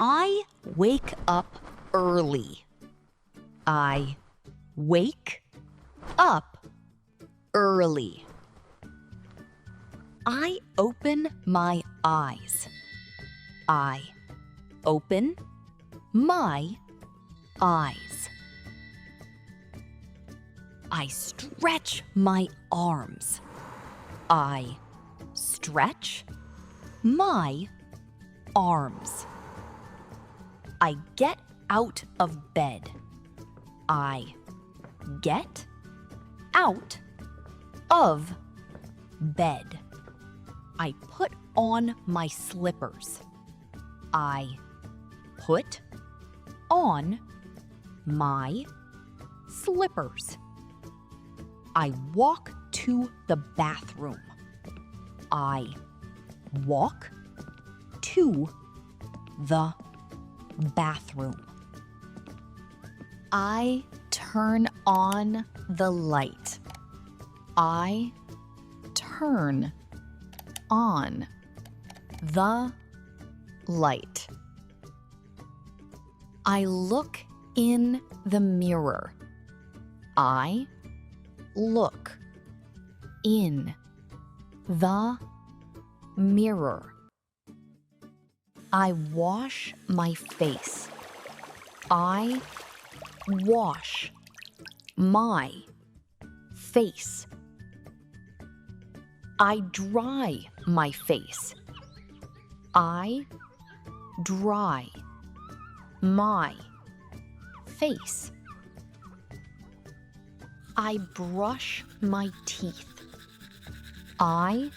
I wake up early. I wake up early. I open my eyes. I open my eyes. I stretch my arms. I stretch my arms. I get out of bed. I get out of bed. I put on my slippers. I put on my slippers. I walk to the bathroom. I walk to the bathroom. I turn on the light. I turn on the light. I look in the mirror. I look in the mirror. I wash my face. I wash my face. I dry my face. I dry my face. I brush my teeth. I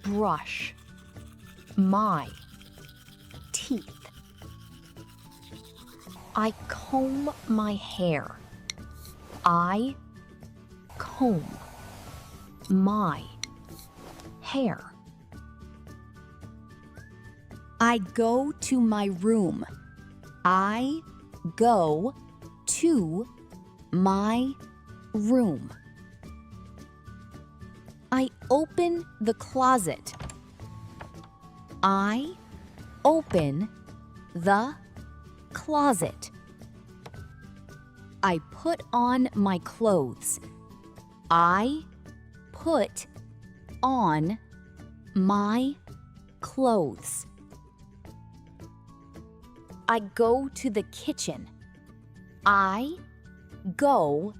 brush my teeth. I comb my hair. I comb my hair. I go to my room. I go to my room. I open the closet. I open the closet. I put on my clothes. I put on my clothes. I go to the kitchen. I go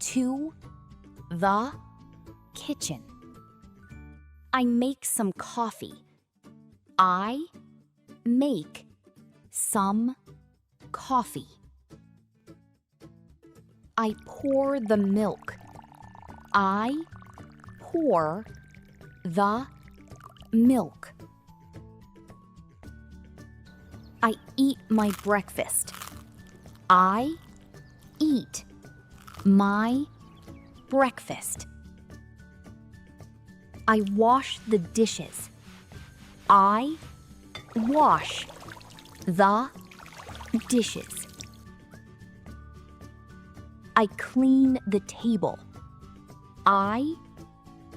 to the kitchen. I make some coffee. I make some coffee. I pour the milk. I pour the milk. I eat my breakfast. I eat my breakfast. I wash the dishes. I wash the dishes. I clean the table. I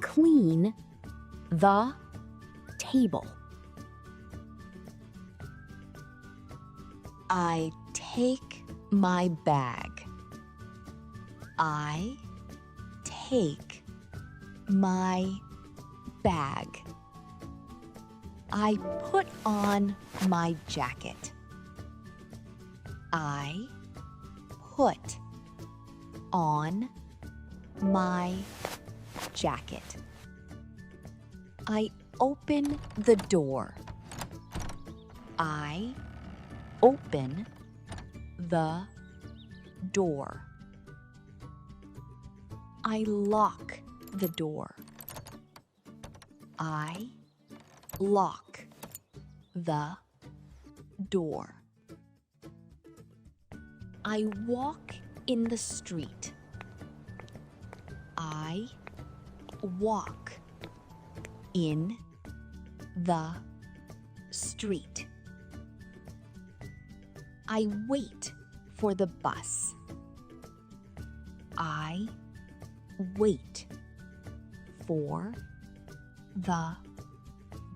clean the table. I take my bag. I take my bag. I put on my jacket. I put on my jacket. I open the door. I open the door. I lock the door. I lock the door. I walk in the street. I walk in the street. I wait for the bus. I wait for the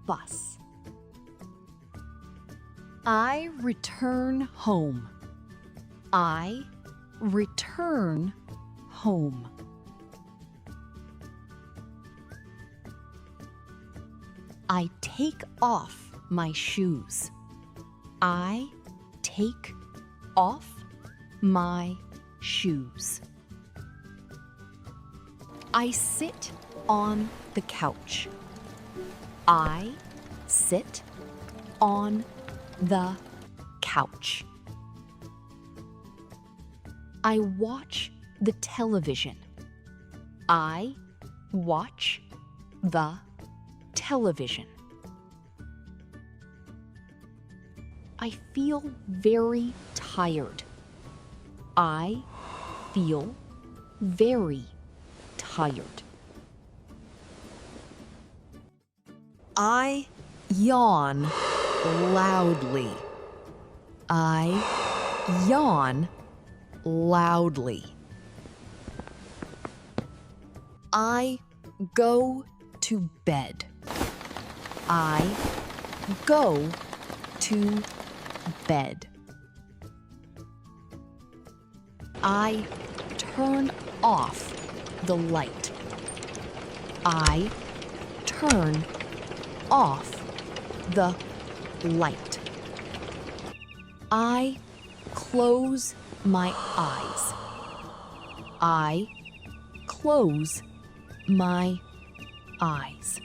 bus. I return home. I return home. I take off my shoes. I take off my shoes. I sit on the couch. I sit on the couch. I watch the television. I watch the television. I feel very tired. I feel very tired. I yawn loudly. I yawn loudly. I go to bed. I go to bed. I turn off the light. I turn off the light. I close my eyes. I close my eyes.